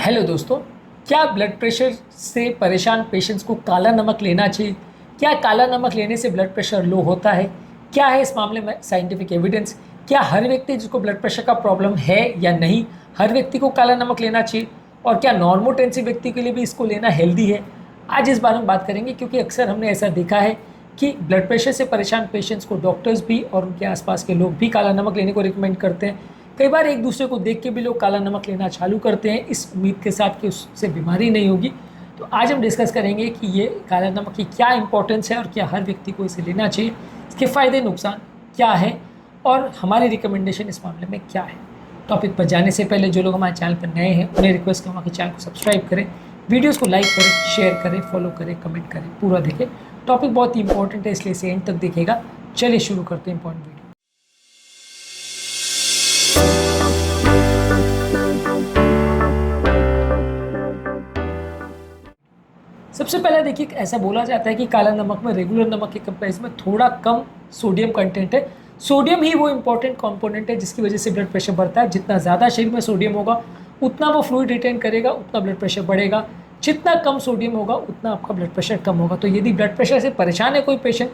Hello दोस्तों, क्या blood pressure से परेशान पेशेंट्स को काला नमक लेना चाहिए? क्या काला नमक लेने से ब्लड प्रेशर लो होता है? क्या है इस मामले में साइंटिफिक एविडेंस? क्या हर व्यक्ति जिसको ब्लड प्रेशर का प्रॉब्लम है या नहीं, हर व्यक्ति को काला नमक लेना चाहिए? और क्या नॉर्मोटेंसिव व्यक्ति के लिए भी इसको लेना हेल्दी है? आज इस बारे में बात करेंगे, क्योंकि अक्सर हमने ऐसा देखा है कि ब्लड प्रेशर से परेशान पेशेंट्स को डॉक्टर्स भी और उनके आसपास के लोग भी काला नमक लेने को रिकमेंड करते हैं। कई बार एक दूसरे को देख के भी लोग काला नमक लेना चालू करते हैं, इस उम्मीद के साथ कि उससे बीमारी नहीं होगी। तो आज हम डिस्कस करेंगे कि ये काला नमक की क्या इंपॉर्टेंस है और क्या हर व्यक्ति को इसे लेना चाहिए, इसके फ़ायदे नुकसान क्या है और हमारी रिकमेंडेशन इस मामले में क्या है। टॉपिक पर जाने से पहले जो लोग हमारे चैनल पर नए हैं उन्हें रिक्वेस्ट करूँगा कि चैनल को सब्सक्राइब करें, वीडियोज़ को लाइक करें, शेयर करें, फॉलो करें, कमेंट करें, पूरा देखें। टॉपिक बहुत ही इंपॉर्टेंट है, इसलिए इसे एंड तक देखिएगा। चलिए शुरू करते हैं इंपॉर्टेंट वीडियो। सबसे पहले देखिए, ऐसा बोला जाता है कि काला नमक में रेगुलर नमक के कंपैरिजन में थोड़ा कम सोडियम कंटेंट है। सोडियम ही वो इंपॉर्टेंट कंपोनेंट है जिसकी वजह से ब्लड प्रेशर बढ़ता है। जितना ज़्यादा शरीर में सोडियम होगा उतना वो फ्लूइड रिटेन करेगा, उतना ब्लड प्रेशर बढ़ेगा। जितना कम सोडियम होगा उतना आपका ब्लड प्रेशर कम होगा। तो यदि ब्लड प्रेशर से परेशान है कोई पेशेंट,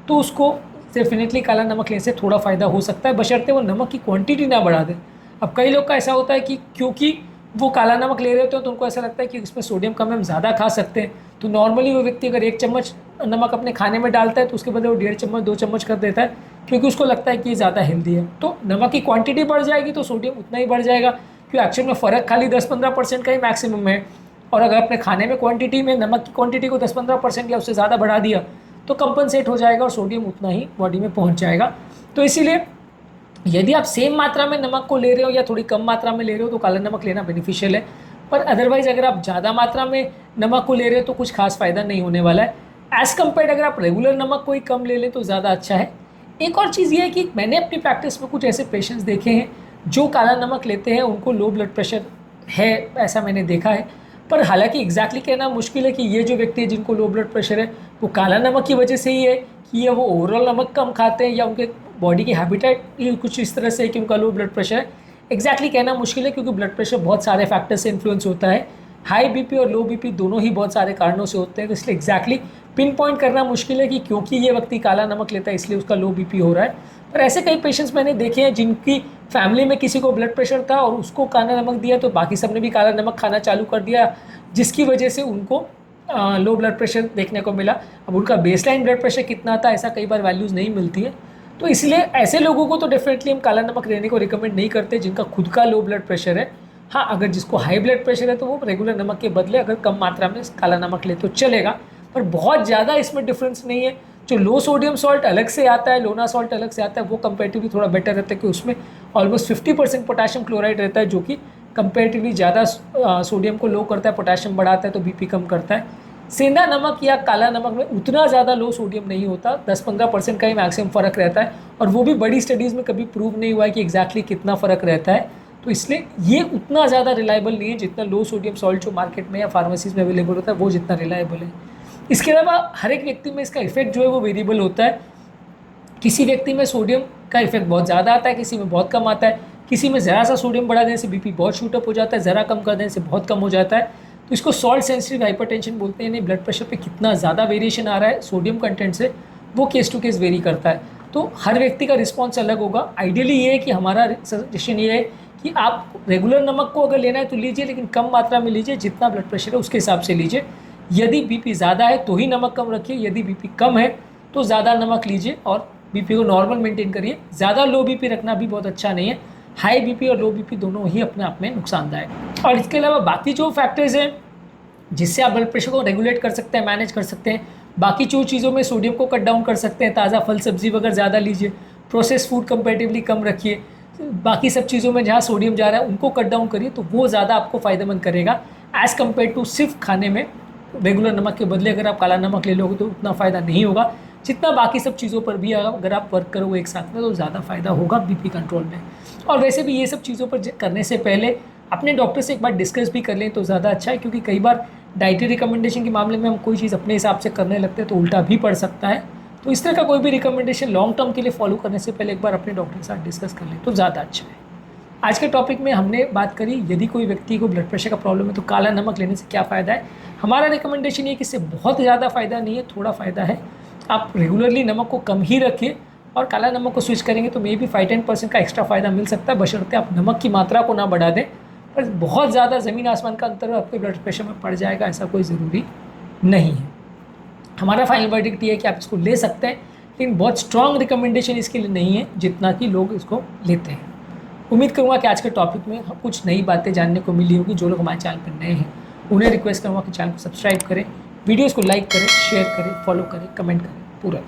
तो उसको डेफिनेटली काला नमक लेने से थोड़ा फ़ायदा हो सकता है, बशर्ते वो नमक की क्वांटिटी ना बढ़ा दे। अब कई लोग का ऐसा होता है कि क्योंकि वो काला नमक ले रहे होते हैं तो उनको ऐसा लगता है कि इसमें सोडियम कम है, हम ज़्यादा खा सकते हैं। तो नॉर्मली वो व्यक्ति अगर 1 चम्मच नमक अपने खाने में डालता है तो उसके बदले वो 1.5 चम्मच 2 चम्मच कर देता है, क्योंकि उसको लगता है कि ये ज़्यादा हेल्दी है। तो नमक की क्वांटिटी बढ़ जाएगी तो सोडियम उतना ही बढ़ जाएगा, क्योंकि एक्चुअल में फ़र्क खाली 10-15% का ही मैक्सिमम है। और अगर अपने खाने में क्वांटिटी में नमक की क्वांटिटी को 10-15% या उससे ज़्यादा बढ़ा दिया तो कंपनसेट हो जाएगा और सोडियम उतना ही बॉडी में पहुँच जाएगा। तो इसीलिए यदि आप सेम मात्रा में नमक को ले रहे हो या थोड़ी कम मात्रा में ले रहे हो तो काला नमक लेना बेनिफिशियल है। पर अदरवाइज़ अगर आप ज़्यादा मात्रा में नमक को ले रहे हो तो कुछ खास फ़ायदा नहीं होने वाला है। एज़ कम्पेयर अगर आप रेगुलर नमक को ही कम ले लें तो ज़्यादा अच्छा है। एक और चीज़ ये है कि मैंने अपनी प्रैक्टिस में कुछ ऐसे पेशेंट्स देखे हैं जो काला नमक लेते हैं, उनको लो ब्लड प्रेशर है, ऐसा मैंने देखा है। पर हालांकि एग्जैक्टली कहना मुश्किल है कि ये जो व्यक्ति है जिनको लो ब्लड प्रेशर है वो काला नमक की वजह से ही है कि ये वो ओवरऑल नमक कम खाते हैं या उनके बॉडी की हैबिटेट ही कुछ इस तरह से है कि उनका लो ब्लड प्रेशर है। एग्जैक्टली कहना मुश्किल है, क्योंकि ब्लड प्रेशर बहुत सारे फैक्टर से इन्फ्लुएंस होता है। हाई बीपी और लो बीपी दोनों ही बहुत सारे कारणों से होते हैं, तो इसलिए एग्जैक्टली पिन पॉइंट करना मुश्किल है कि क्योंकि ये व्यक्ति काला नमक लेता है इसलिए उसका लो बीपी हो रहा है। पर ऐसे कई पेशेंट्स मैंने देखे हैं जिनकी फैमिली में किसी को ब्लड प्रेशर था और उसको काला नमक दिया तो बाकी सब ने भी काला नमक खाना चालू कर दिया, जिसकी वजह से उनको लो ब्लड प्रेशर देखने को मिला। अब उनका बेसलाइन ब्लड प्रेशर कितना था, ऐसा कई बार वैल्यूज़ नहीं मिलती है। तो इसलिए ऐसे लोगों को तो डेफिनेटली हम काला नमक लेने को रिकमेंड नहीं करते जिनका खुद का लो ब्लड प्रेशर है। हाँ, अगर जिसको हाई ब्लड प्रेशर है तो वो रेगुलर नमक के बदले अगर कम मात्रा में काला नमक ले तो चलेगा, पर बहुत ज़्यादा इसमें डिफरेंस नहीं है। जो लो सोडियम सॉल्ट अलग से आता है, लोना सॉल्ट अलग से आता है, वो कंपेरेटिवली थोड़ा बेटर रहता है कि उसमें ऑलमोस्ट 50% पोटेशियम क्लोराइड रहता है, जो कि कंपेरेटिवली ज़्यादा सोडियम को लो करता है, पोटेशियम बढ़ाता है, तो बीपी कम करता है। सेंधा नमक या काला नमक में उतना ज़्यादा लो सोडियम नहीं होता, 10-15% का ही मैक्सिमम फ़र्क रहता है, और वो भी बड़ी स्टडीज़ में कभी प्रूव नहीं हुआ है कि एग्जैक्टली कितना फ़र्क रहता है। तो इसलिए ये उतना ज़्यादा रिलायबल नहीं है जितना लो सोडियम सॉल्ट जो मार्केट में या फार्मेसीज़ में अवेलेबल होता है वो जितना रिलायबल है। इसके अलावा हर एक व्यक्ति में इसका इफेक्ट जो है वो वेरिएबल होता है। किसी व्यक्ति में सोडियम का इफेक्ट बहुत ज़्यादा आता है, किसी में बहुत कम आता है। किसी में ज़रा सा सोडियम बढ़ा देने से बीपी बहुत शूटअप हो जाता है, ज़रा कम कर देने से बहुत कम हो जाता है। तो इसको सॉल्ट सेंसिटिव हाइपरटेंशन बोलते हैं। यानी ब्लड प्रेशर पे कितना ज़्यादा वेरिएशन आ रहा है सोडियम कंटेंट से, वो केस टू केस वेरी करता है। तो हर व्यक्ति का रिस्पॉन्स अलग होगा। आइडियली ये है कि हमारा सजेशन ये है कि आप रेगुलर नमक को अगर लेना है तो लीजिए, लेकिन कम मात्रा में लीजिए, जितना ब्लड प्रेशर है उसके हिसाब से लीजिए। यदि बीपी ज़्यादा है तो ही नमक कम रखिए, यदि बीपी कम है तो ज़्यादा नमक लीजिए और बीपी को नॉर्मल मेंटेन करिए। ज़्यादा लो बीपी रखना भी बहुत अच्छा नहीं है। हाई बीपी और लो बीपी दोनों ही अपने आप में नुकसानदायक। और इसके अलावा बाकी जो फैक्टर्स हैं जिससे आप ब्लड प्रेशर को रेगुलेट कर सकते हैं, मैनेज कर सकते हैं, बाकी जो चीज़ों में सोडियम को कट डाउन कर सकते हैं। ताज़ा फल सब्जी वगैरह ज़्यादा लीजिए, प्रोसेस फूड कंपेरेटिवली कम रखिए, बाकी सब चीज़ों में जहाँ सोडियम जा रहा है उनको कट डाउन करिए, तो वो ज़्यादा आपको फ़ायदेमंद करेगा एज़ कम्पेयर टू सिर्फ खाने में रेगुलर नमक के बदले अगर आप काला नमक ले लोगे तो उतना फ़ायदा नहीं होगा जितना बाकी सब चीज़ों पर भी अगर आप वर्क करोगे एक साथ में तो ज़्यादा फ़ायदा होगा बीपी कंट्रोल में। और वैसे भी ये सब चीज़ों पर करने से पहले अपने डॉक्टर से एक बार डिस्कस भी कर लें तो ज़्यादा अच्छा है, क्योंकि कई बार डाइटरी रिकमेंडेशन के मामले में हम कोई चीज़ अपने हिसाब से करने लगते हैं तो उल्टा भी पड़ सकता है। तो इस तरह का कोई भी रिकमेंडेशन लॉन्ग टर्म के लिए फॉलो करने से पहले एक बार अपने डॉक्टर के साथ डिस्कस कर लें तो ज़्यादा अच्छा है। आज के टॉपिक में हमने बात करी यदि कोई व्यक्ति को ब्लड प्रेशर का प्रॉब्लम है तो काला नमक लेने से क्या फ़ायदा है। हमारा रिकमेंडेशन ये कि इससे बहुत ज़्यादा फ़ायदा नहीं है, थोड़ा फ़ायदा है। आप रेगुलरली नमक को कम ही रखिए और काला नमक को स्विच करेंगे तो मे बी 5-10% का एक्स्ट्रा फ़ायदा मिल सकता है, बशर्ते आप नमक की मात्रा को ना बढ़ा दें। पर बहुत ज़्यादा ज़मीन आसमान का अंतर आपके ब्लड प्रेशर में पड़ जाएगा, ऐसा कोई ज़रूरी नहीं है। हमारा फाइनल वर्डिक्ट ये है कि आप इसको ले सकते हैं, लेकिन बहुत स्ट्रॉन्ग रिकमेंडेशन इसके लिए नहीं है जितना कि लोग इसको लेते हैं। उम्मीद करूँगा कि आज के टॉपिक में कुछ नई बातें जानने को मिली होगी। जो लोग हमारे चैनल पर नए हैं उन्हें रिक्वेस्ट करूँगा कि चैनल को सब्सक्राइब करें, वीडियोज़ को लाइक करें, शेयर करें, फॉलो करें, कमेंट करें पूरा।